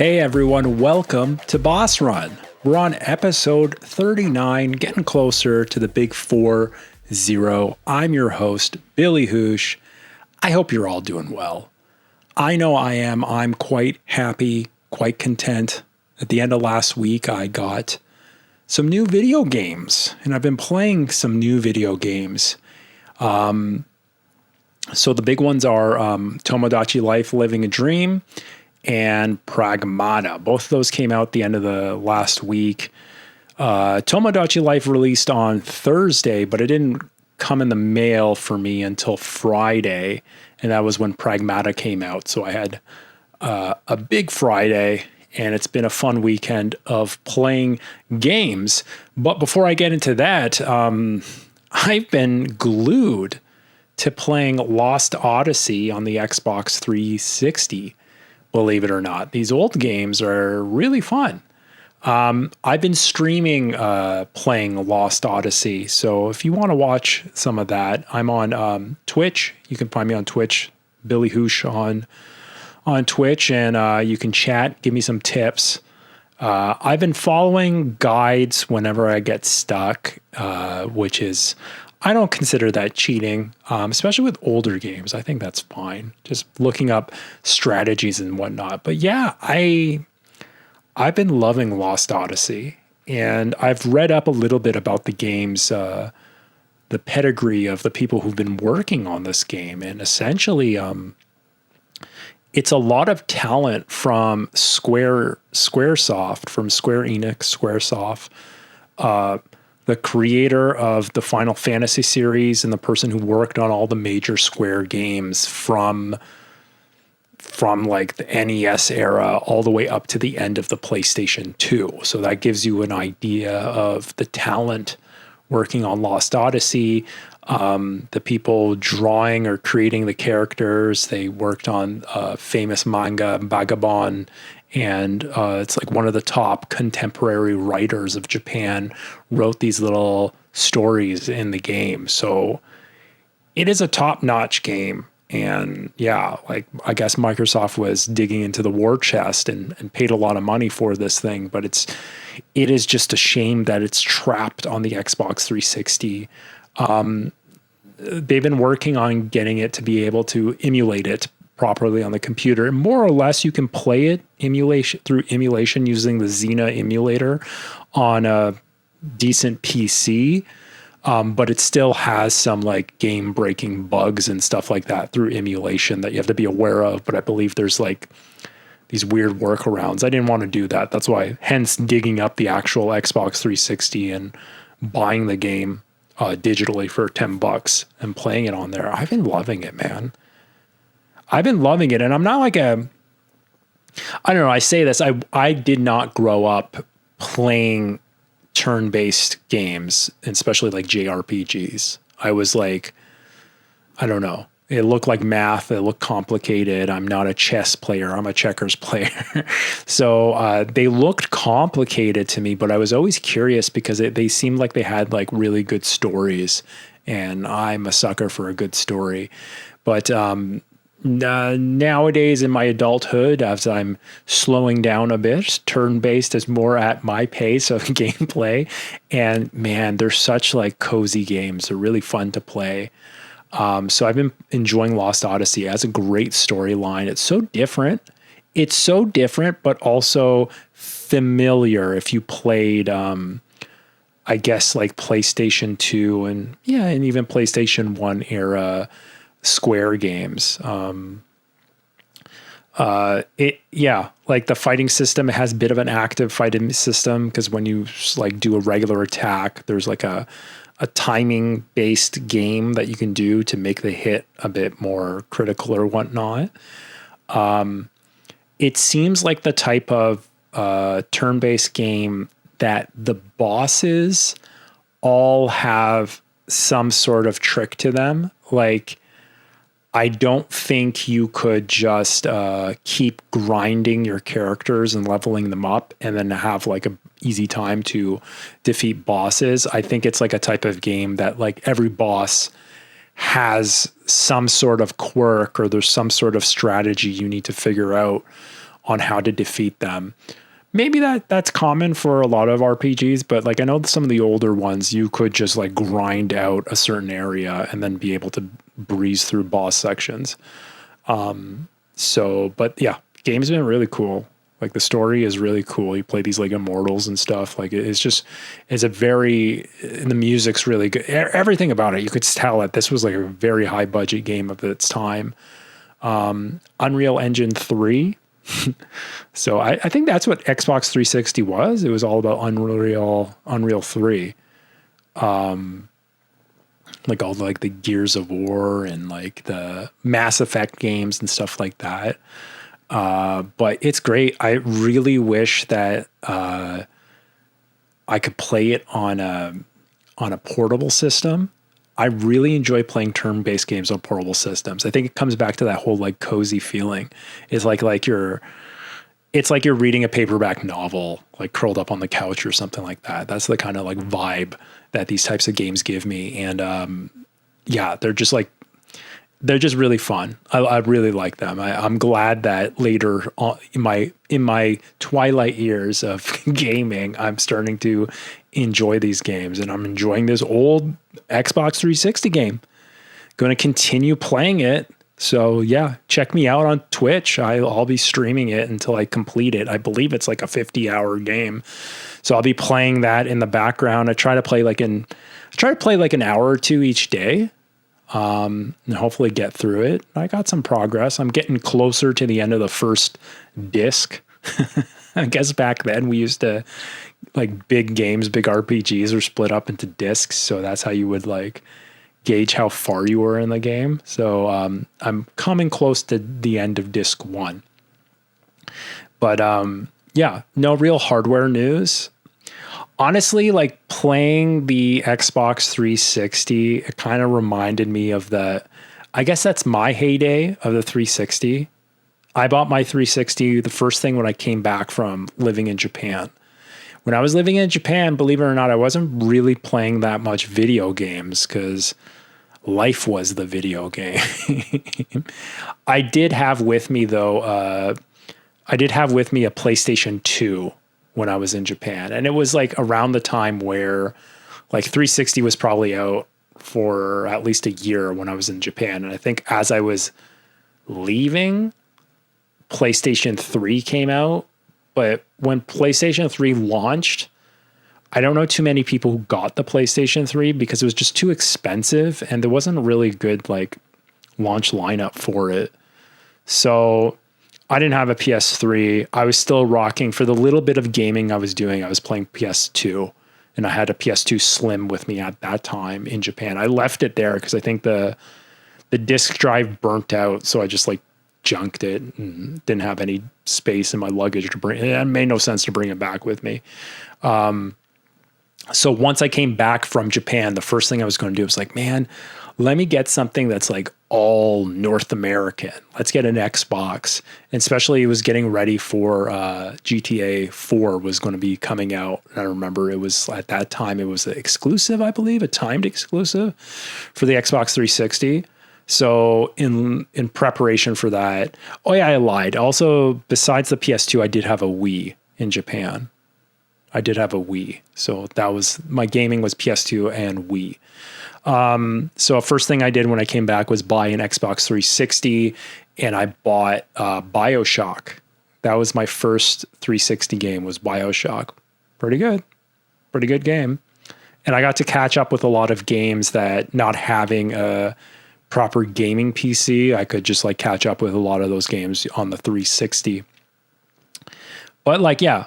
Hey everyone, welcome to Boss Run. We're on episode 39, getting closer to the big 4-0. I'm your host, Billy Housh. I hope you're all doing well. I know I am. I'm quite happy, quite content. At the end of last week, I got some new video games, and I've been playing some new video games. So the big ones are Tomodachi Life, Living a Dream, and Pragmata. Both of those came out the end of the last week. Tomodachi Life released on Thursday, but it didn't come in the mail for me until Friday, and that was when Pragmata came out. So I had a big Friday, and it's been a fun weekend of playing games. But before I get into that, I've been glued to playing Lost Odyssey on the Xbox 360. Believe it or not, these old games are really fun. I've been streaming playing Lost Odyssey. So if you want to watch some of that, I'm on Twitch. You can find me on Twitch, Billy Housh on Twitch, and you can chat, give me some tips. I've been following guides whenever I get stuck, which is, I don't consider that cheating, especially with older games. I think that's fine. Just looking up strategies and whatnot. But yeah, I've been loving Lost Odyssey, and I've read up a little bit about the game's the pedigree of the people who've been working on this game, and essentially, it's a lot of talent from Squaresoft, from Square Enix, Squaresoft. The creator of the Final Fantasy series and the person who worked on all the major Square games from like the NES era all the way up to the end of the PlayStation 2. So that gives you an idea of the talent working on Lost Odyssey, the people drawing or creating the characters. They worked on famous manga, Vagabond, and it's like one of the top contemporary writers of Japan wrote these little stories in the game. So it is a top-notch game. And yeah, like I guess Microsoft was digging into the war chest and paid a lot of money for this thing, but it is just a shame that it's trapped on the Xbox 360. They've been working on getting it to be able to emulate it properly on the computer. And more or less, you can play it through emulation using the Xena emulator on a decent PC. But it still has some like game breaking bugs and stuff like that through emulation that you have to be aware of. But I believe there's like these weird workarounds. I didn't want to do that. That's why, hence digging up the actual Xbox 360 and buying the game digitally for $10 and playing it on there. I've been loving it, man. I've been loving it. And I'm not like I don't know, I say this, I did not grow up playing turn-based games, especially like JRPGs. I was like, I don't know. It looked like math. It looked complicated. I'm not a chess player. I'm a checkers player. So they looked complicated to me, but I was always curious because they seemed like they had like really good stories, and I'm a sucker for a good story. But nowadays in my adulthood, as I'm slowing down a bit, turn-based is more at my pace of gameplay. And man, they're such like cozy games. They're really fun to play. So I've been enjoying Lost Odyssey. It has a great storyline. It's so different. But also familiar if you played, I guess like PlayStation 2 and even PlayStation 1 era Square games. Like the fighting system, it has a bit of an active fighting system because when you like do a regular attack, there's like a timing based game that you can do to make the hit a bit more critical or whatnot. It seems like the type of turn-based game that the bosses all have some sort of trick to them. Like, I don't think you could just keep grinding your characters and leveling them up and then have like a easy time to defeat bosses. I think it's like a type of game that like every boss has some sort of quirk or there's some sort of strategy you need to figure out on how to defeat them. Maybe that's common for a lot of RPGs, but like I know some of the older ones, you could just like grind out a certain area and then be able to breeze through boss sections. But yeah, game's been really cool. Like the story is really cool. You play these like immortals and stuff. Like the music's really good. Everything about it, you could tell that this was like a very high budget game of its time. Unreal Engine 3. So I think that's what Xbox 360 was. It was all about Unreal 3. Like all like the Gears of War and like the Mass Effect games and stuff like that. But it's great. I really wish that I could play it on a portable system. I really enjoy playing turn-based games on portable systems. I think it comes back to that whole like cozy feeling. It's like you're reading a paperback novel, like curled up on the couch or something like that. That's the kind of like vibe that these types of games give me. And yeah, they're just really fun. I really like them. I'm glad that later on in my twilight years of gaming, I'm starting to enjoy these games, and I'm enjoying this old Xbox 360 game. Going to continue playing it. So yeah, check me out on Twitch. I'll be streaming it until I complete it. I believe it's like a 50-hour game. So I'll be playing that in the background. I try to play like an hour or two each day. And hopefully get through it. I got some progress. I'm getting closer to the end of the first disc. I guess back then we used to like big games, big RPGs were split up into discs. So that's how you would like gauge how far you were in the game. So, I'm coming close to the end of disc 1, but, yeah, no real hardware news. Honestly, like playing the Xbox 360, it kind of reminded me of I guess that's my heyday of the 360. I bought my 360 the first thing when I came back from living in Japan. When I was living in Japan, believe it or not, I wasn't really playing that much video games because life was the video game. I did have with me though, a PlayStation 2 when I was in Japan. And it was like around the time where like 360 was probably out for at least a year when I was in Japan. And I think as I was leaving, PlayStation 3 came out. But when PlayStation 3 launched, I don't know too many people who got the PlayStation 3 because it was just too expensive and there wasn't a really good like launch lineup for it. So I didn't have a PS3. I was still rocking for the little bit of gaming I was doing. I was playing PS2 and I had a PS2 Slim with me at that time in Japan. I left it there because I think the disk drive burnt out. So I just like junked it and didn't have any space in my luggage to bring it. It made no sense to bring it back with me. So once I came back from Japan, the first thing I was going to do was like, man, let me get something that's like all North American. Let's get an Xbox. And especially it was getting ready for GTA 4 was going to be coming out. And I remember it was at that time, it was an exclusive, I believe, a timed exclusive for the Xbox 360. So in preparation for that, oh yeah, I lied. Also, besides the PS2, I did have a Wii in Japan. I did have a Wii. So that was, my gaming was PS2 and Wii. So first thing I did when I came back was buy an Xbox 360 and I bought BioShock. That was my first 360 game was BioShock. Pretty good game. And I got to catch up with a lot of games that not having a proper gaming PC, I could just like catch up with a lot of those games on the 360. But like, yeah,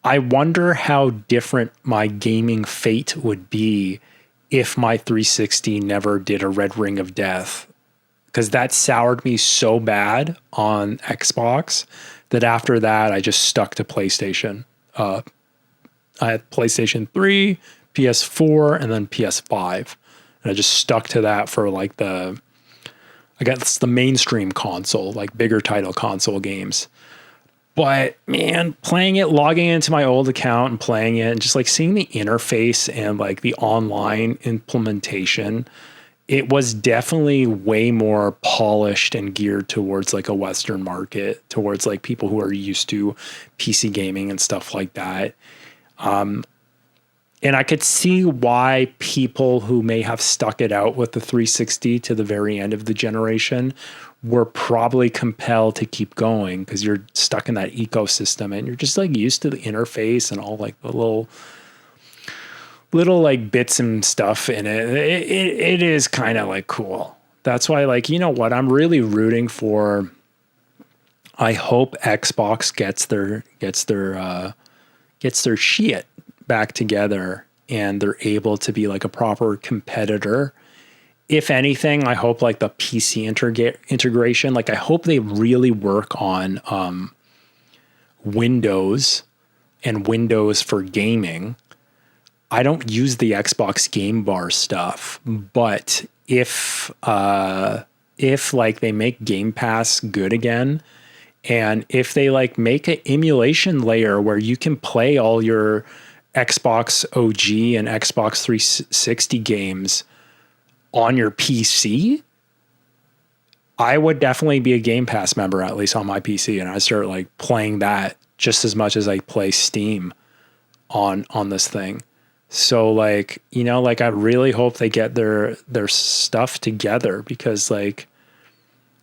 I wonder how different my gaming fate would be if my 360 never did a Red Ring of Death. Because that soured me so bad on Xbox that after that, I just stuck to PlayStation. I had PlayStation 3, PS4, and then PS5. And I just stuck to that for like the mainstream console, like bigger title console games. But man, playing it, logging into my old account and playing it and just like seeing the interface and like the online implementation, it was definitely way more polished and geared towards like a Western market, towards like people who are used to PC gaming and stuff like that. And I could see why people who may have stuck it out with the 360 to the very end of the generation were probably compelled to keep going, because you're stuck in that ecosystem and you're just like used to the interface and all like the little like bits and stuff in it. It is kind of like cool. That's why, like, you know what, I'm really rooting for. I hope Xbox gets their shit back together and they're able to be like a proper competitor. If anything, I hope like the PC integration, like I hope they really work on Windows and Windows for gaming. I don't use the Xbox Game Bar stuff, but if like they make Game Pass good again, and if they like make an emulation layer where you can play all your Xbox OG and Xbox 360 games on your PC, I would definitely be a Game Pass member, at least on my PC, and I start like playing that just as much as I play Steam on this thing. So like, you know, like I really hope they get their stuff together, because like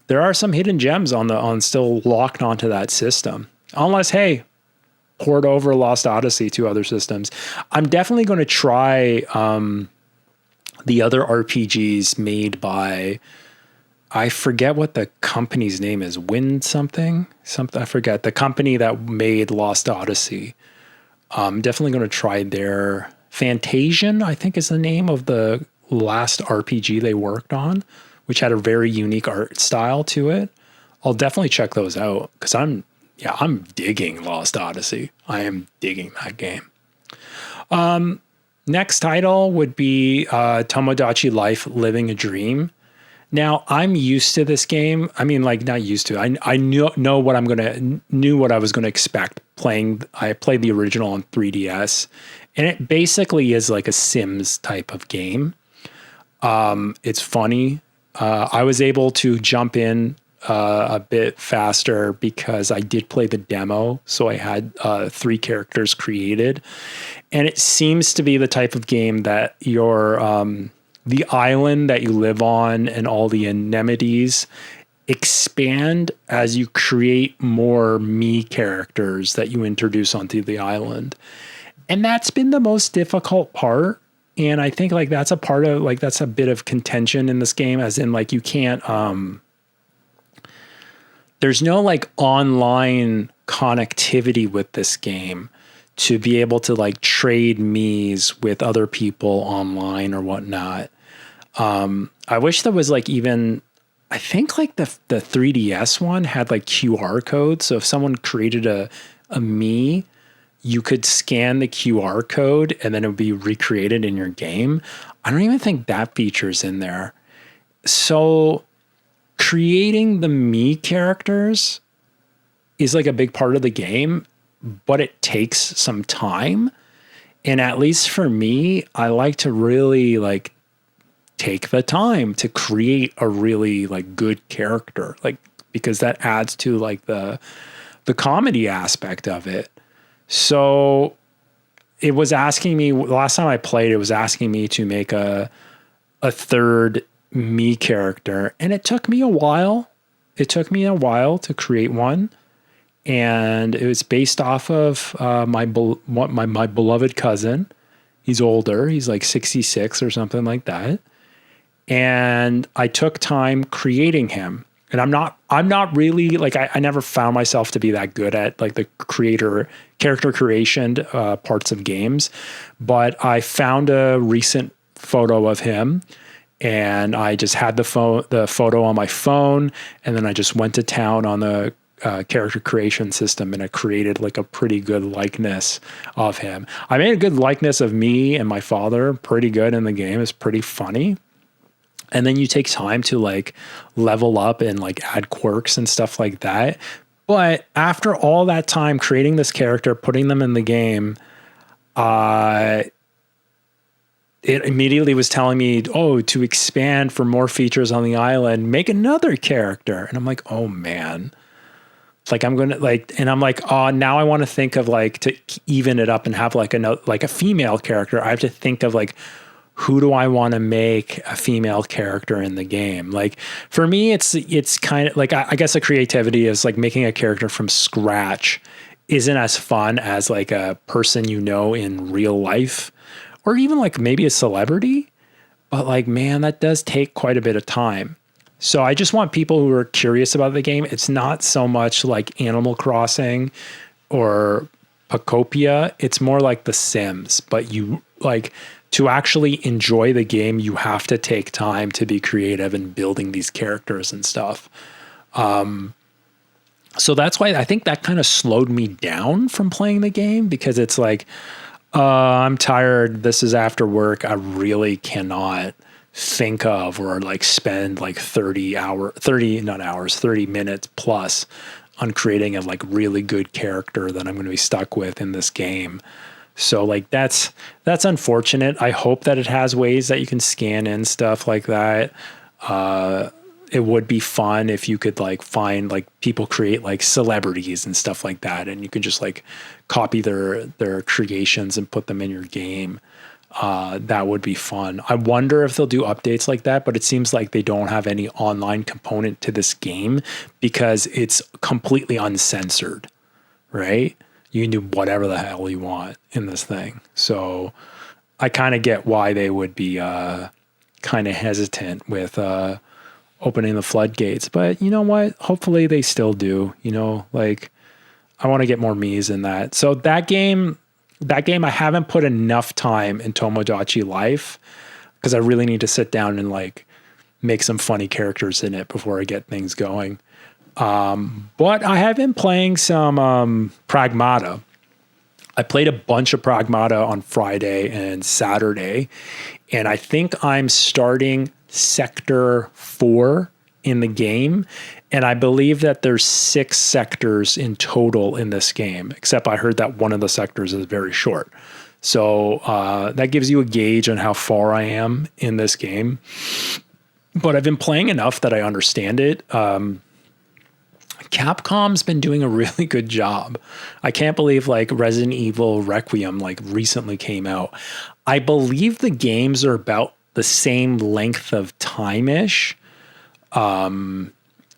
there are some hidden gems on still locked onto that system. Unless, hey, port over Lost Odyssey to other systems. I'm definitely going to try the other RPGs made by, I forget what the company's name is, Wind something, I forget, the company that made Lost Odyssey. I'm definitely going to try their Fantasian, I think is the name of the last RPG they worked on, which had a very unique art style to it. I'll definitely check those out, because I'm digging Lost Odyssey. I am digging that game. Next title would be Tomodachi Life Living a Dream. Now, I'm used to this game. I mean, like, not used to. I knew what I was gonna expect playing. I played the original on 3DS, and it basically is like a Sims type of game. It's funny. I was able to jump in a bit faster because I did play the demo, so I had 3 characters created, and it seems to be the type of game that the island that you live on and all the anemones expand as you create more me characters that you introduce onto the island. And that's been the most difficult part. And I think like that's a part of like, that's a bit of contention in this game, as in like you can't, there's no like online connectivity with this game to be able to like trade me's with other people online or whatnot. I wish there was like even, I think like the 3DS one had like QR codes. So if someone created a me, you could scan the QR code and then it would be recreated in your game. I don't even think that feature's in there. So creating the me characters is like a big part of the game, but it takes some time. And at least for me, I like to really like take the time to create a really like good character, like, because that adds to like the comedy aspect of it. So it was asking me, last time I played, it was asking me to make a third me character, and it took me a while. It took me a while to create one, and it was based off of my beloved cousin. He's older. He's like 66 or something like that. And I took time creating him. And I'm not really like, I never found myself to be that good at like the character creation parts of games, but I found a recent photo of him and I just had the photo on my phone. And then I just went to town on the character creation system, and it created like a pretty good likeness of him. I made a good likeness of me and my father, pretty good in the game. It's pretty funny. And then you take time to like level up and like add quirks and stuff like that. But after all that time creating this character, putting them in the game, it it immediately was telling me, oh, to expand for more features on the island, make another character. And I'm like, oh man, like I'm going to like, and I'm like, oh, now I want to think of like, to even it up and have like a female character. I have to think of like, who do I want to make a female character in the game? Like for me, it's kind of like, I guess the creativity is like making a character from scratch isn't as fun as like a person, in real life, or even like maybe a celebrity. But like, man, that does take quite a bit of time. So I just want people who are curious about the game. It's not so much like Animal Crossing or Pacopia. It's more like The Sims, but you like to actually enjoy the game, you have to take time to be creative in building these characters and stuff. So that's why I think that kind of slowed me down from playing the game, because it's like, I'm tired. This is after work. I really cannot think of or like spend like 30 minutes plus on creating a like really good character that I'm going to be stuck with in this game. So like that's unfortunate. I hope that it has ways that you can scan in stuff like that. It would be fun if you could like find like people create like celebrities and stuff like that, and you can just like copy their creations and put them in your game. That would be fun. I wonder if they'll do updates like that, but it seems like they don't have any online component to this game because it's completely uncensored, right? You can do whatever the hell you want in this thing. So I kind of get why they would be kind of hesitant with opening the floodgates. But you know what? Hopefully they still do. Like I want to get more Miis in that. So that game, I haven't put enough time in Tomodachi Life because I really need to sit down and like make some funny characters in it before I get things going. But I have been playing some Pragmata. I played a bunch of Pragmata on Friday and Saturday, and I think I'm starting Sector 4 in the game. And I believe that there's 6 sectors in total in this game, except I heard that one of the sectors is very short. So that gives you a gauge on how far I am in this game. But I've been playing enough that I understand it. Capcom's been doing a really good job. I can't believe like Resident Evil Requiem like recently came out. I believe the games are about the same length of time-ish.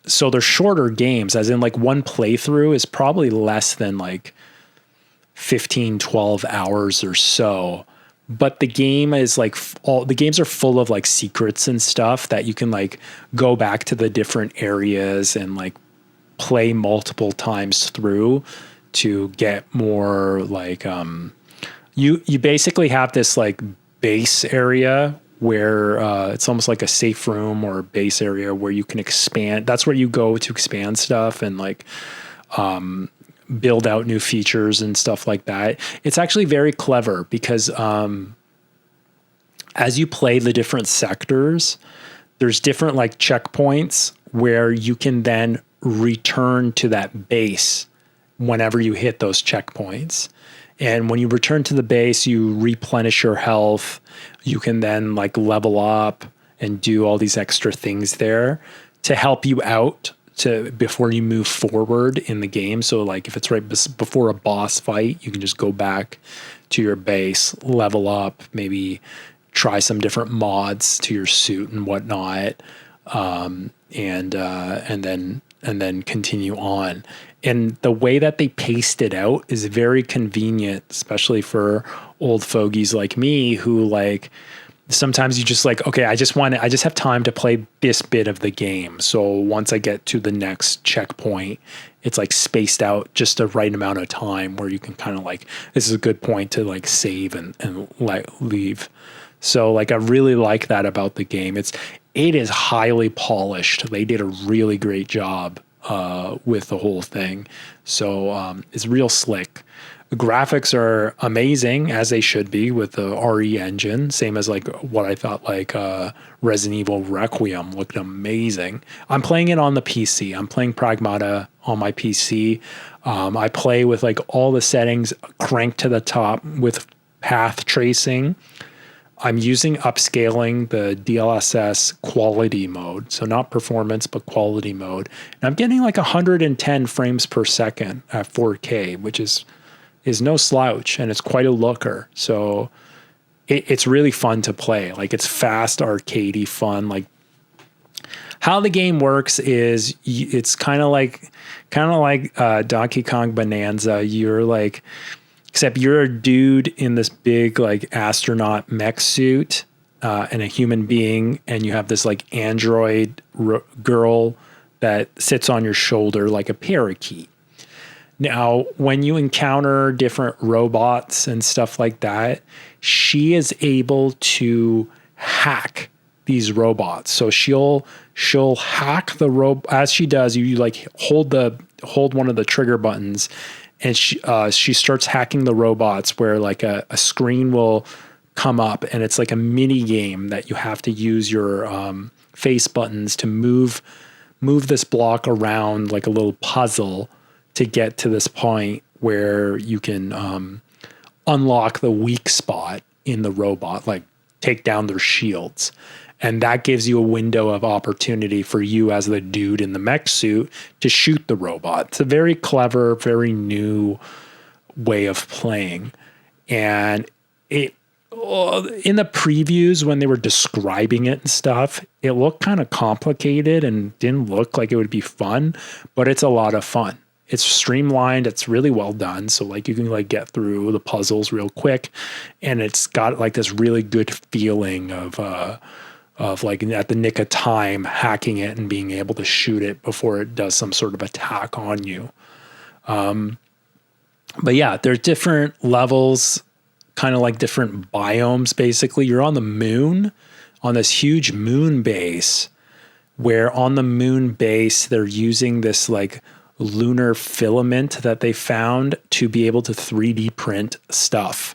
So they're shorter games, as in like one playthrough is probably less than like 15, 12 hours or so. But the game is like all the games are full of like secrets and stuff that you can like go back to the different areas and like play multiple times through to get more like you basically have this like base area where it's almost like a safe room or a base area where you can expand. That's where you go to expand stuff and like build out new features and stuff like that. It's actually very clever because as you play the different sectors, there's different like checkpoints where you can then return to that base whenever you hit those checkpoints. And when you return to the base, you replenish your health. You can then like level up and do all these extra things there to help you out before you move forward in the game. So like if it's right before a boss fight, you can just go back to your base, level up, maybe try some different mods to your suit and whatnot. And then continue on. And the way that they paced it out is very convenient, especially for old fogies like me who like, sometimes you just like, okay, I just have time to play this bit of the game. So once I get to the next checkpoint, it's like spaced out just the right amount of time where you can kind of like, this is a good point to like save and like leave. So like, I really like that about the game. It is highly polished. They did a really great job with the whole thing. So it's real slick. The graphics are amazing, as they should be, with the RE engine. Same as like what I thought like Resident Evil Requiem looked amazing. I'm playing it on the PC. I'm playing Pragmata on my PC. I play with like all the settings cranked to the top with path tracing. I'm using upscaling the DLSS quality mode. So not performance, but quality mode. And I'm getting like 110 frames per second at 4K, which is no slouch, and it's quite a looker. So it's really fun to play. Like, it's fast, arcadey fun. Like, how the game works is it's kind of like Donkey Kong Bonanza. You're like, except you're a dude in this big like astronaut mech suit and a human being, and you have this like android girl that sits on your shoulder like a parakeet. Now, when you encounter different robots and stuff like that, she is able to hack these robots. So she'll hack the robot. As she does, you like hold one of the trigger buttons, and she starts hacking the robots, where like a screen will come up, and it's like a mini game that you have to use your face buttons to move this block around like a little puzzle to get to this point where you can unlock the weak spot in the robot, like take down their shields. And that gives you a window of opportunity for you as the dude in the mech suit to shoot the robot. It's a very clever, very new way of playing. And it, in the previews, when they were describing it and stuff, it looked kind of complicated and didn't look like it would be fun, but it's a lot of fun. It's streamlined. It's really well done. So like you can like get through the puzzles real quick, and it's got like this really good feeling of like at the nick of time hacking it and being able to shoot it before it does some sort of attack on you. But yeah, there's different levels, kind of like different biomes. Basically, you're on the moon, on this huge moon base, where on the moon base, they're using this like lunar filament that they found to be able to 3D print stuff.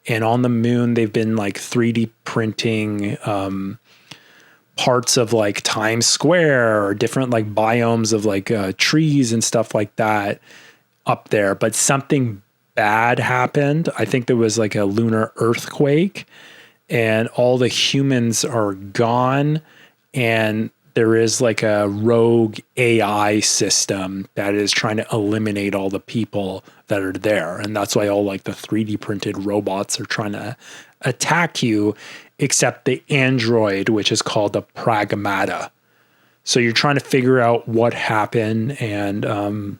And on the moon, they've been like 3D printing parts of like Times Square or different like biomes of like trees and stuff like that up there. But something bad happened. I think there was like a lunar earthquake, and all the humans are gone, and there is like a rogue AI system that is trying to eliminate all the people that are there. And that's why all like the 3D printed robots are trying to attack you, except the android, which is called the Pragmata. So you're trying to figure out what happened. And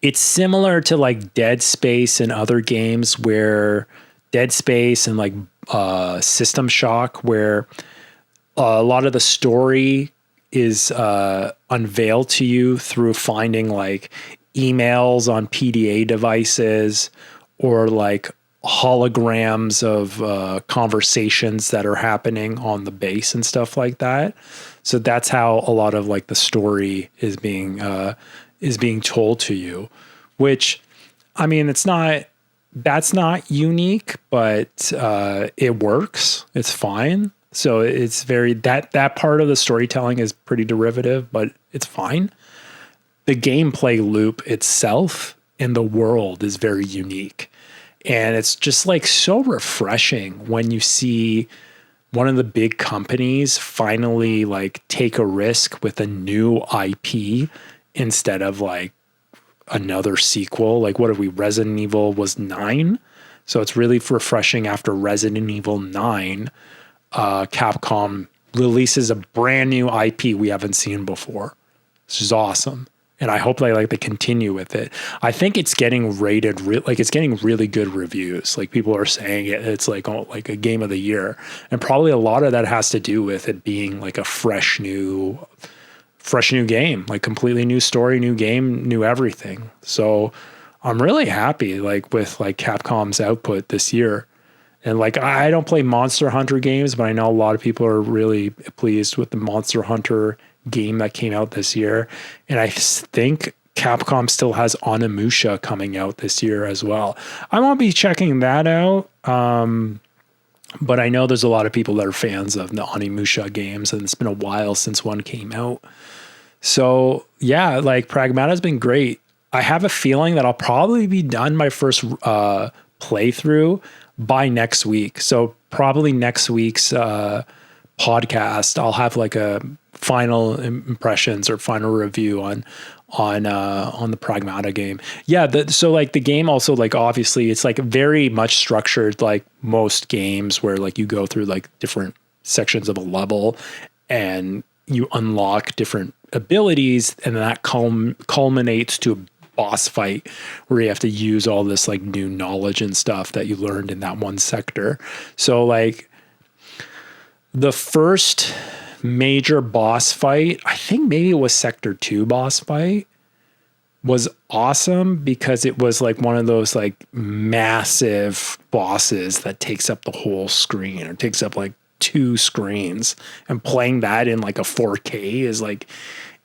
it's similar to like Dead Space and other games, where Dead Space and like System Shock, where a lot of the story is unveiled to you through finding like emails on PDA devices, or like holograms of conversations that are happening on the base and stuff like that. So that's how a lot of like the story is being told to you, which, I mean, that's not unique, but it works. It's fine. So it's very, that part of the storytelling is pretty derivative, but it's fine. The gameplay loop itself in the world is very unique. And it's just like so refreshing when you see one of the big companies finally like take a risk with a new IP instead of like another sequel. Like, what are we? Resident Evil was 9. So it's really refreshing after Resident Evil 9. Capcom releases a brand new IP we haven't seen before. This is awesome. And I hope they continue with it. I think it's getting rated, it's getting really good reviews. Like, people are saying it's like a game of the year. And probably a lot of that has to do with it being like a fresh new game, like completely new story, new game, new everything. So I'm really happy with Capcom's output this year. And I don't play Monster Hunter games, but I know a lot of people are really pleased with the Monster Hunter game that came out this year. And I think Capcom still has Onimusha coming out this year as well. I won't be checking that out. But I know there's a lot of people that are fans of the Onimusha games, and it's been a while since one came out. So yeah, Pragmata's been great. I have a feeling that I'll probably be done my first playthrough by next week. So probably next week's podcast, I'll have like a final impressions or final review on the Pragmata game. Yeah, so like the game also, like obviously it's like very much structured like most games where like you go through like different sections of a level and you unlock different abilities, and that culminates to a boss fight where you have to use all this like new knowledge and stuff that you learned in that one sector. So like the first major boss fight, I think maybe it was Sector 2 boss fight, was awesome because it was like one of those like massive bosses that takes up the whole screen, or takes up like 2 screens, and playing that in like a 4K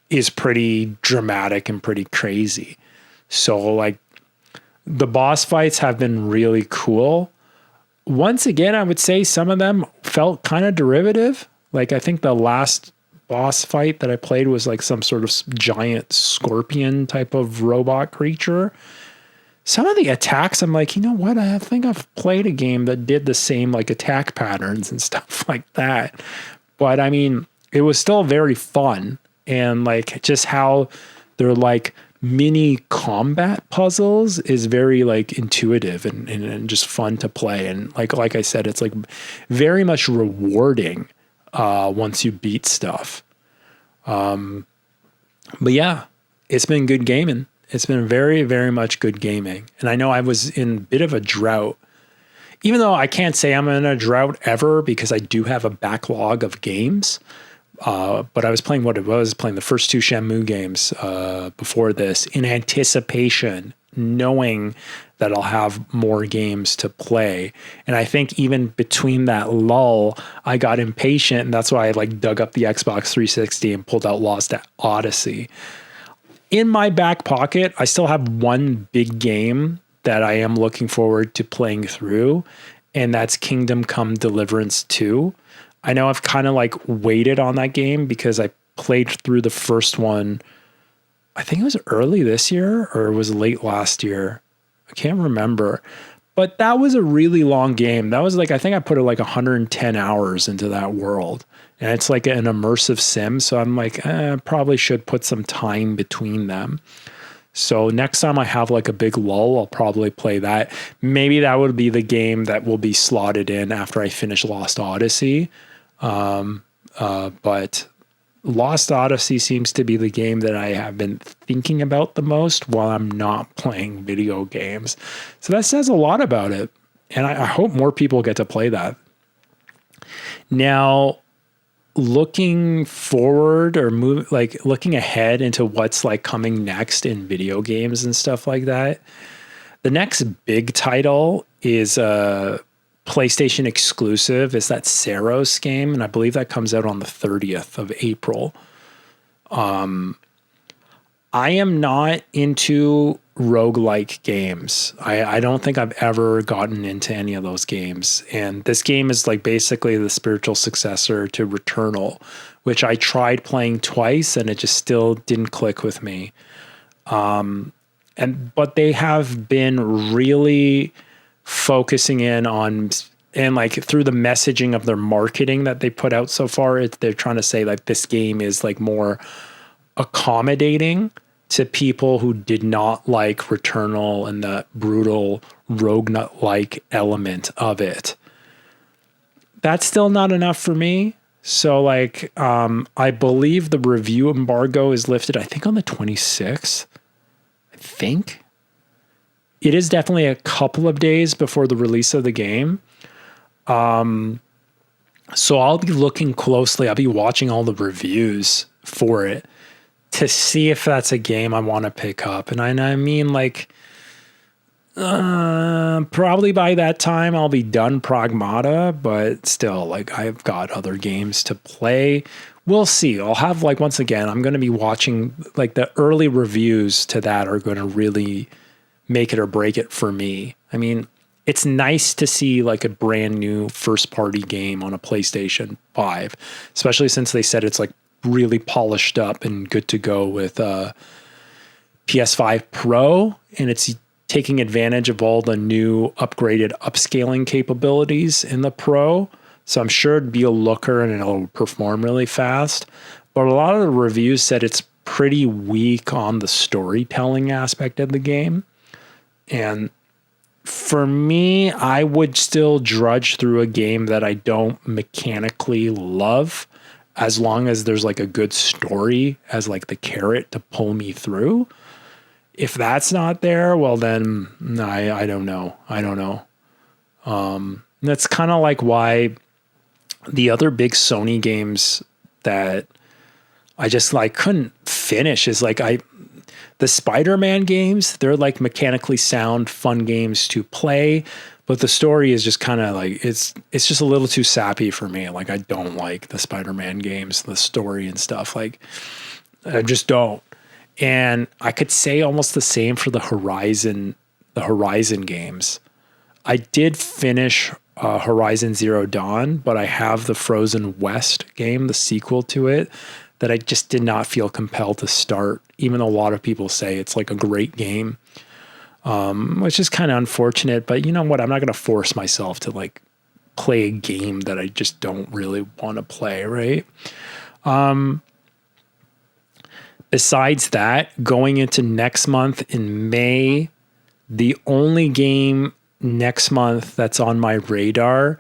is pretty dramatic and pretty crazy. So like the boss fights have been really cool. Once again, I would say some of them felt kind of derivative. Like I think the last boss fight that I played was like some sort of giant scorpion type of robot creature. Some of the attacks, I'm like, you know what? I think I've played a game that did the same like attack patterns and stuff like that. But I mean, it was still very fun. And like just how they're like mini combat puzzles is very like intuitive and just fun to play. And like I said, it's like very much rewarding once you beat stuff. But yeah, it's been good gaming. It's been very, very much good gaming. And I know I was in a bit of a drought, even though I can't say I'm in a drought ever because I do have a backlog of games. But I was playing the first 2 Shenmue games before this in anticipation, knowing that I'll have more games to play. And I think even between that lull, I got impatient, and that's why I like dug up the Xbox 360 and pulled out Lost Odyssey. In my back pocket, I still have one big game that I am looking forward to playing through, and that's Kingdom Come Deliverance 2. I know I've kind of like waited on that game because I played through the first one, I think it was early this year or it was late last year. I can't remember. But that was a really long game. That was like, I think I put like 110 hours into that world. And it's like an immersive sim. So I'm like, I probably should put some time between them. So next time I have like a big lull, I'll probably play that. Maybe that would be the game that will be slotted in after I finish Lost Odyssey. But Lost Odyssey seems to be the game that I have been thinking about the most while I'm not playing video games. So that says a lot about it. And I hope more people get to play that. Now, looking forward or looking ahead into what's like coming next in video games and stuff like that, the next big title is a PlayStation exclusive. Is that Saros game, and I believe that comes out on the 30th of April. I am not into roguelike games. I don't think I've ever gotten into any of those games. And this game is like basically the spiritual successor to Returnal, which I tried playing twice and it just still didn't click with me. But they have been really focusing in on, and like through the messaging of their marketing that they put out so far, they're trying to say like this game is like more accommodating to people who did not like Returnal and the brutal roguelike element of it. That's still not enough for me. So like, I believe the review embargo is lifted, I think on the 26th. I think it is definitely a couple of days before the release of the game. So I'll be looking closely. I'll be watching all the reviews for it to see if that's a game I want to pick up. And I mean, like, probably by that time I'll be done Pragmata, but still, like, I've got other games to play. We'll see. I'll have, like, once again, I'm going to be watching, like, the early reviews to that are going to really make it or break it for me. I mean, it's nice to see like a brand new first party game on a PlayStation 5, especially since they said it's like really polished up and good to go with PS5 Pro, and it's taking advantage of all the new upgraded upscaling capabilities in the Pro. So I'm sure it'd be a looker and it'll perform really fast. But a lot of the reviews said it's pretty weak on the storytelling aspect of the game. And for me, I would still drudge through a game that I don't mechanically love, as long as there's like a good story as like the carrot to pull me through. If that's not there, well then I don't know. That's kind of like why the other big Sony games that I just like couldn't finish is like the Spider-Man games, they're like mechanically sound, fun games to play, but the story is just kind of like, it's just a little too sappy for me. Like I don't like the Spider-Man games, the story and stuff. Like I just don't. And I could say almost the same for the Horizon games. I did finish Horizon Zero Dawn, but I have the Frozen West game, the sequel to it, that I just did not feel compelled to start, even though a lot of people say it's like a great game, which is kind of unfortunate. But you know what? I'm not going to force myself to like play a game that I just don't really want to play, right? Besides that, going into next month in May, the only game next month that's on my radar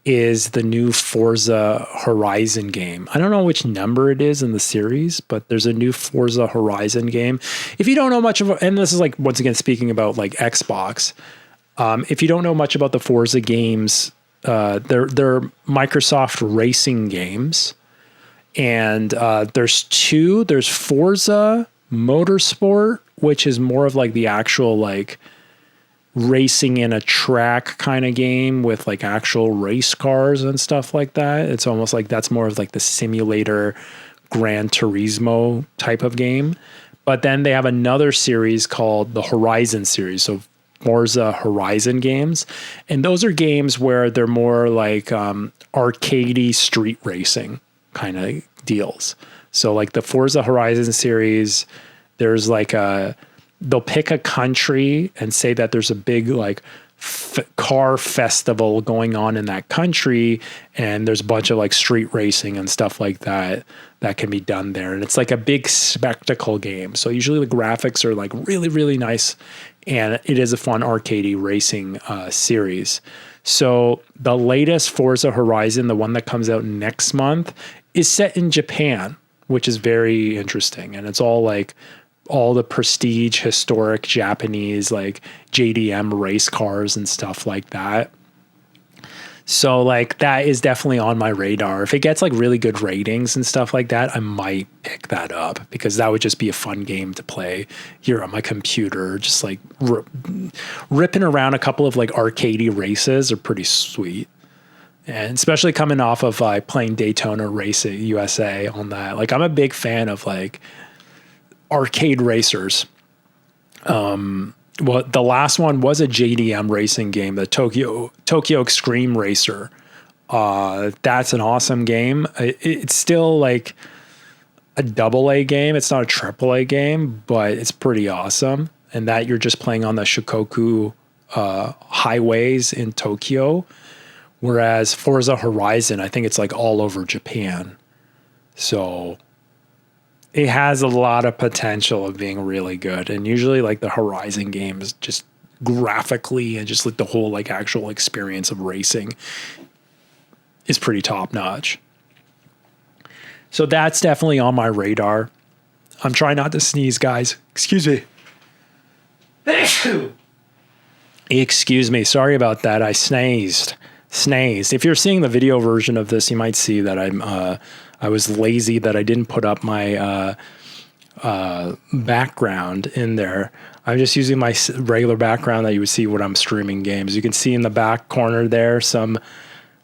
is the new Forza Horizon game. I don't know which number it is in the series, but there's a new Forza Horizon game. If you don't know much of, and this is like, once again, speaking about like Xbox, if you don't know much about the Forza games, they're Microsoft racing games. And there's two. There's Forza Motorsport, which is more of like the actual like racing in a track kind of game with like actual race cars and stuff like that. It's almost like that's more of like the simulator Gran Turismo type of game. But then they have another series called the Horizon series. So Forza Horizon games. And those are games where they're more like arcadey street racing kind of deals. So like the Forza Horizon series, there's like they'll pick a country and say that there's a big like car festival going on in that country, and there's a bunch of like street racing and stuff like that can be done there. And it's like a big spectacle game. So usually the graphics are like really, really nice, and it is a fun arcadey racing series. So the latest Forza Horizon, the one that comes out next month, is set in Japan, which is very interesting. And it's all like all the prestige, historic Japanese, like JDM race cars and stuff like that. So like that is definitely on my radar. If it gets like really good ratings and stuff like that, I might pick that up, because that would just be a fun game to play here on my computer. Just like ripping around a couple of like arcadey races are pretty sweet. And especially coming off of playing Daytona Racing USA on that. Like I'm a big fan of like arcade racers. Well, the last one was a JDM racing game, the Tokyo Extreme Racer. That's an awesome game. It's still like a AA game. It's not a AAA game, but it's pretty awesome. And that you're just playing on the Shikoku highways in Tokyo. Whereas Forza Horizon, I think it's like all over Japan. So it has a lot of potential of being really good. And usually like the Horizon games, just graphically and just like the whole like actual experience of racing is pretty top notch. So that's definitely on my radar. I'm trying not to sneeze, guys. Excuse me. Excuse me. Sorry about that. I sneezed. If you're seeing the video version of this, you might see that I was lazy that I didn't put up my background in there. I'm just using my regular background that you would see when I'm streaming games. You can see in the back corner there some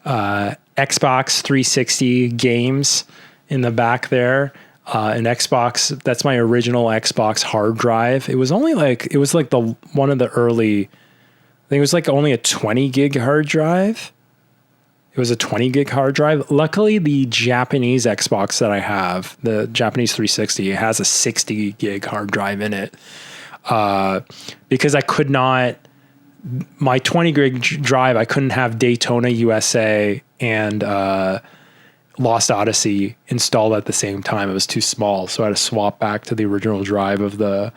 Xbox 360 games in the back there. An Xbox, that's my original Xbox hard drive. It was like the one of the early, I think it was like only a 20 gig hard drive. It was a 20 gig hard drive. Luckily, the Japanese Xbox that I have, the Japanese 360, it has a 60 gig hard drive in it. because I could not, my 20 gig drive, I couldn't have Daytona USA and Lost Odyssey installed at the same time. It was too small, so I had to swap back to the original drive of the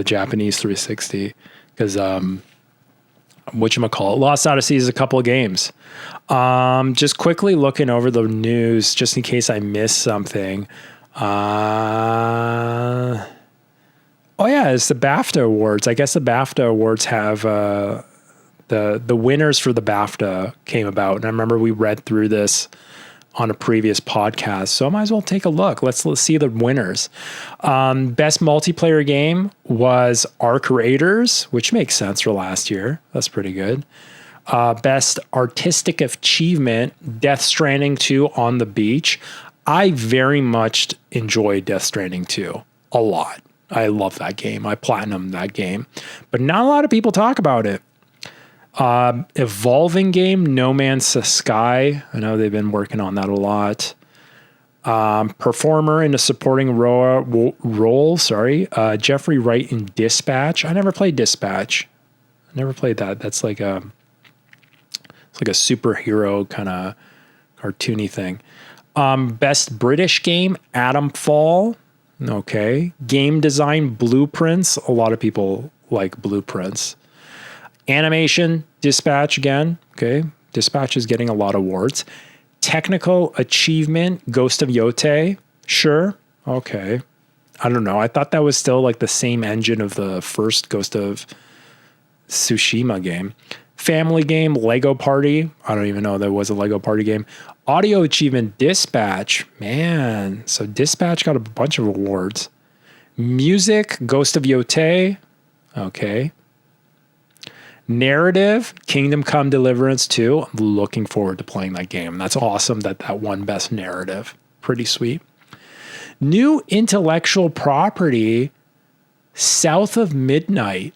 Japanese 360 because whatchamacallit, Lost Odyssey is a couple of games. Just quickly looking over the news just in case I missed something. Oh yeah, it's the BAFTA Awards. I guess the BAFTA Awards have the winners for the BAFTA came about, and I remember we read through this on a previous podcast, so I might as well take a look. Let's see the winners. Best multiplayer game was Arc Raiders, which makes sense for last year. That's pretty good. Best artistic achievement, Death Stranding 2 on the Beach. I very much enjoyed Death Stranding 2 a lot. I love that game. I platinumed that game, but not a lot of people talk about it. Evolving game, No Man's Sky. I know they've been working on that a lot. Performer in a supporting role. Jeffrey Wright in Dispatch. I never played Dispatch. I never played that. That's like it's like a superhero kind of cartoony thing. Best British game, Atom Fall. Okay. Game design, Blueprints. A lot of people like Blueprints. Animation, Dispatch again. Okay. Dispatch is getting a lot of awards. Technical achievement, Ghost of Yōtei. Sure. Okay. I don't know. I thought that was still like the same engine of the first Ghost of Tsushima game. Family game, Lego Party. I don't even know there was a Lego Party game. Audio achievement, Dispatch. Man. So Dispatch got a bunch of awards. Music, Ghost of Yōtei. Okay. Narrative, Kingdom Come Deliverance 2. I'm looking forward to playing that game. That's awesome that won Best Narrative. Pretty sweet. New intellectual property, South of Midnight.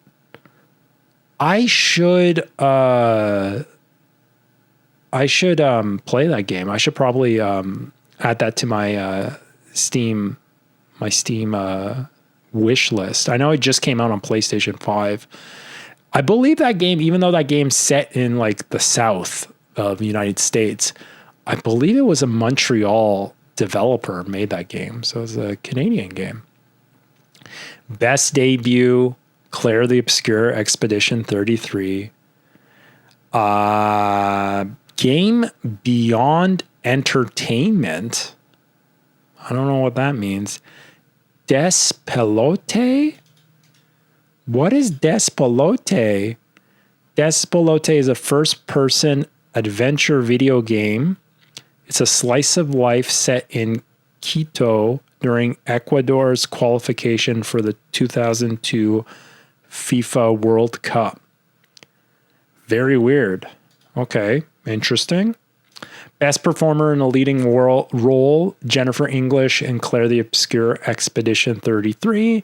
I should play that game. I should probably add that to my Steam wish list. I know it just came out on PlayStation 5. I believe that game, even though that game's set in like the South of the United States, I believe it was a Montreal developer made that game. So it was a Canadian game. Best debut, Clair the Obscur, Expedition 33. Game Beyond Entertainment. I don't know what that means. Despelote? What is Despelote? Despelote is a first-person adventure video game. It's a slice of life set in Quito during Ecuador's qualification for the 2002 FIFA World Cup. Very weird. Okay, interesting. Best performer in a leading role, Jennifer English in Clair the Obscur, Expedition 33.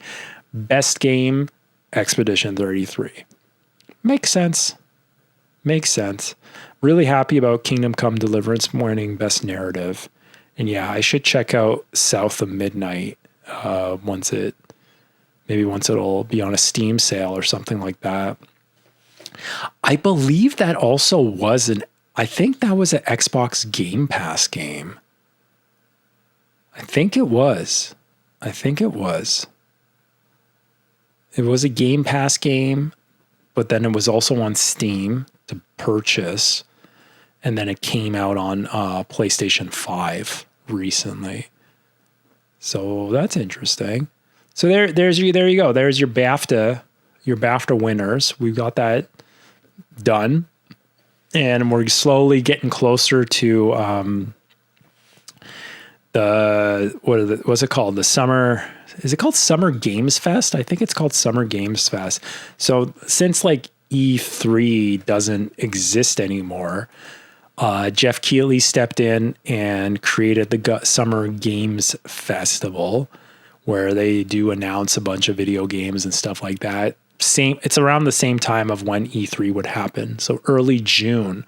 Best game, Expedition 33. Makes sense. Makes sense. Really happy about Kingdom Come Deliverance winning Best Narrative. And yeah, I should check out South of Midnight once it'll be on a Steam sale or something like that. I believe that also was I think that was an Xbox Game Pass game. I think it was. It was a Game Pass game, but then it was also on Steam to purchase. And then it came out on PlayStation 5 recently. So that's interesting. So there you go. There's your BAFTA winners. We've got that done. And we're slowly getting closer to what's it called? The summer. Is it called Summer Games Fest? I think it's called Summer Games Fest. So since like E3 doesn't exist anymore, Jeff Keighley stepped in and created the Summer Games Festival, where they do announce a bunch of video games and stuff like that. It's around the same time of when E3 would happen. So early June.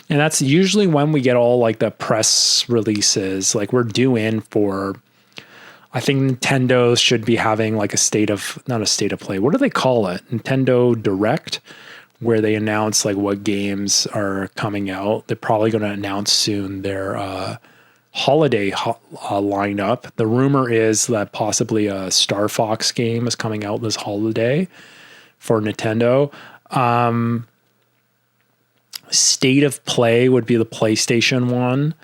And that's usually when we get all like the press releases. Like we're due in for I think Nintendo should be having like not a state of play. What do they call it? Nintendo Direct, where they announce like what games are coming out. They're probably going to announce soon their holiday lineup. The rumor is that possibly a Star Fox game is coming out this holiday for Nintendo. State of play would be the PlayStation one.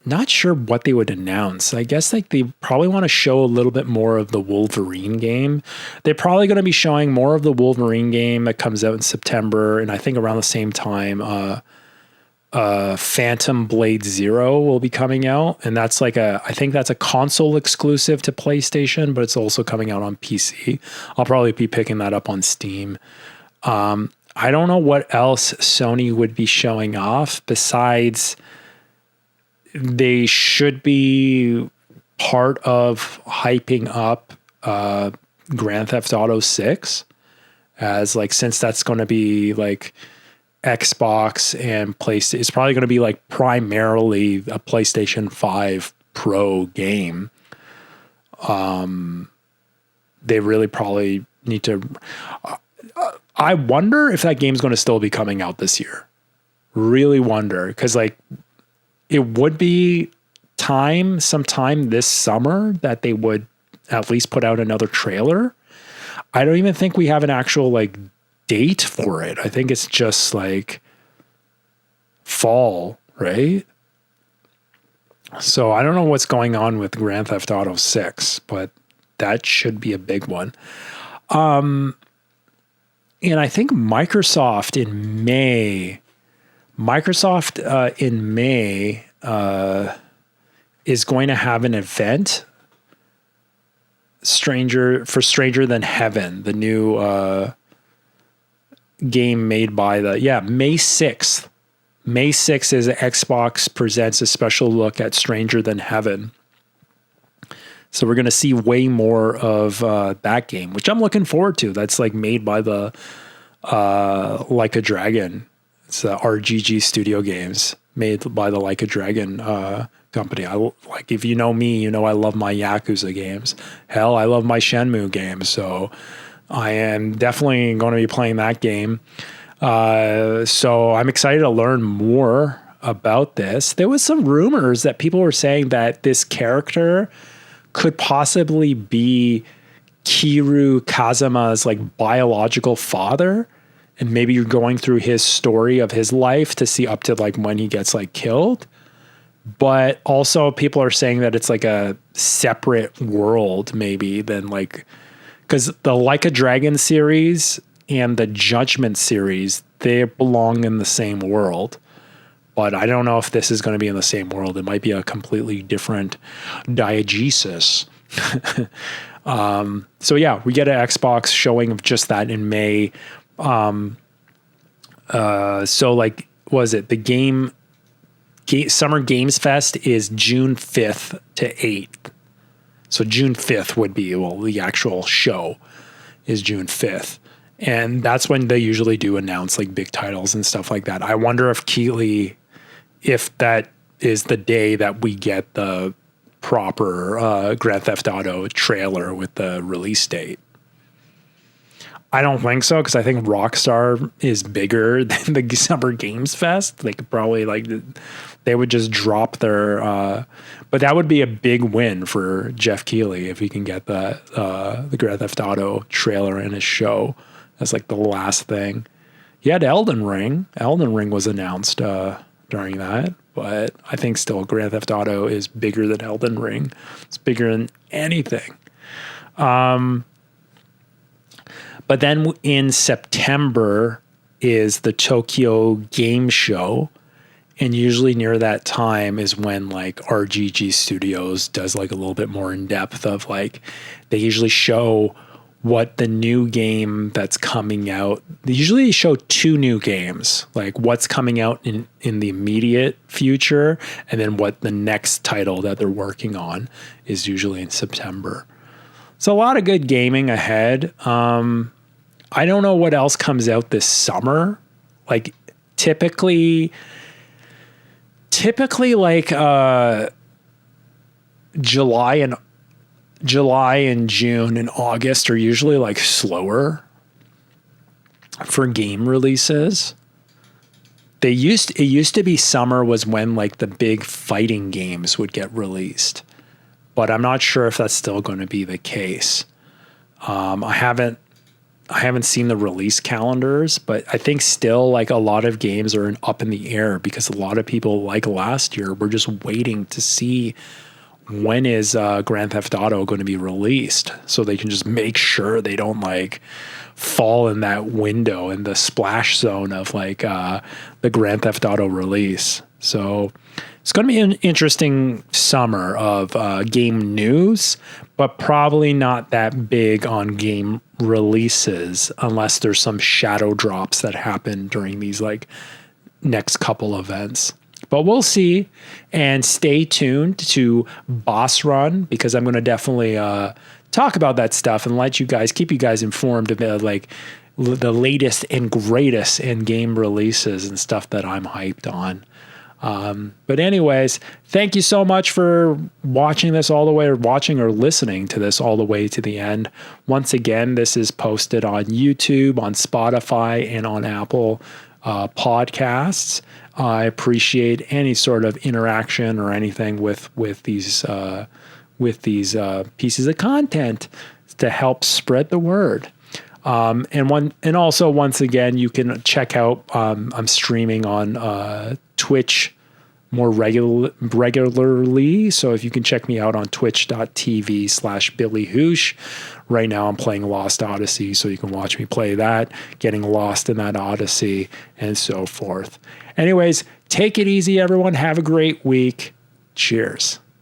Not sure what they would announce. I guess like they probably want to show a little bit more of the Wolverine game. They're probably going to be showing more of the Wolverine game that comes out in September, and I think around the same time, Phantom Blade Zero will be coming out, and that's like I think that's a console exclusive to PlayStation, but it's also coming out on PC. I'll probably be picking that up on Steam. I don't know what else Sony would be showing off besides. They should be part of hyping up Grand Theft Auto 6 as like, since that's going to be like Xbox and PlayStation, it's probably going to be like primarily a PlayStation 5 Pro game. They really probably need to. I wonder if that game's going to still be coming out this year. Really wonder, because like, it would be sometime this summer that they would at least put out another trailer. I don't even think we have an actual like date for it. I think it's just like fall, right? So I don't know what's going on with Grand Theft Auto 6, but that should be a big one. And I think Microsoft in May is going to have an event, Stranger Than Heaven, the new game made by May 6th. May 6th is Xbox presents a special look at Stranger Than Heaven. So we're going to see way more of that game, which I'm looking forward to. That's like made by the Like a Dragon. It's RGG Studio Games, made by the Like a Dragon company. If you know me, you know I love my Yakuza games. Hell, I love my Shenmue games. So I am definitely going to be playing that game. So I'm excited to learn more about this. There was some rumors that people were saying that this character could possibly be Kiryu Kazuma's like biological father. And maybe you're going through his story of his life to see up to like when he gets like killed. But also people are saying that it's like a separate world maybe than like, because the Like a Dragon series and the Judgment series, they belong in the same world. But I don't know if this is going to be in the same world. It might be a completely different diegesis. So yeah, we get an Xbox showing of just that in May. So like, was it the Summer Games Fest is June 5th to 8th. So June 5th would be, the actual show is June 5th. And that's when they usually do announce like big titles and stuff like that. I wonder if Keighley, if that is the day that we get the proper Grand Theft Auto trailer with the release date. I don't think so, because I think Rockstar is bigger than the Summer Games Fest. They could probably they would just drop their, but that would be a big win for Jeff Keighley if he can get the Grand Theft Auto trailer in his show. That's like the last thing. He had Elden Ring. Elden Ring was announced during that, but I think still Grand Theft Auto is bigger than Elden Ring. It's bigger than anything. But then in September is the Tokyo Game Show. And usually near that time is when like RGG Studios does like a little bit more in depth of like, they usually show what the new game that's coming out. They usually show 2 new games, like what's coming out in the immediate future. And then what the next title that they're working on is usually in September. So a lot of good gaming ahead. I don't know what else comes out this summer. Like typically like July and June and August are usually like slower for game releases. It used to be summer was when like the big fighting games would get released, but I'm not sure if that's still going to be the case. I haven't seen the release calendars, but I think still like a lot of games are up in the air because a lot of people, like last year, were just waiting to see when is Grand Theft Auto going to be released so they can just make sure they don't like fall in that window in the splash zone of like the Grand Theft Auto release. So it's going to be an interesting summer of game news, but probably not that big on game releases unless there's some shadow drops that happen during these like next couple events. But we'll see, and stay tuned to Boss Run because I'm going to definitely talk about that stuff and keep you guys informed of like the latest and greatest in game releases and stuff that I'm hyped on. But anyways, thank you so much for watching this all the way, or watching or listening to this all the way to the end. Once again, this is posted on YouTube, on Spotify, and on Apple podcasts. I appreciate any sort of interaction or anything with these pieces of content to help spread the word. And also once again, you can check out, I'm streaming on Twitch more regularly. So if you can check me out on twitch.tv/Billy Housh. Right now I'm playing Lost Odyssey, so you can watch me play that, getting lost in that Odyssey and so forth. Anyways, take it easy, everyone. Have a great week. Cheers.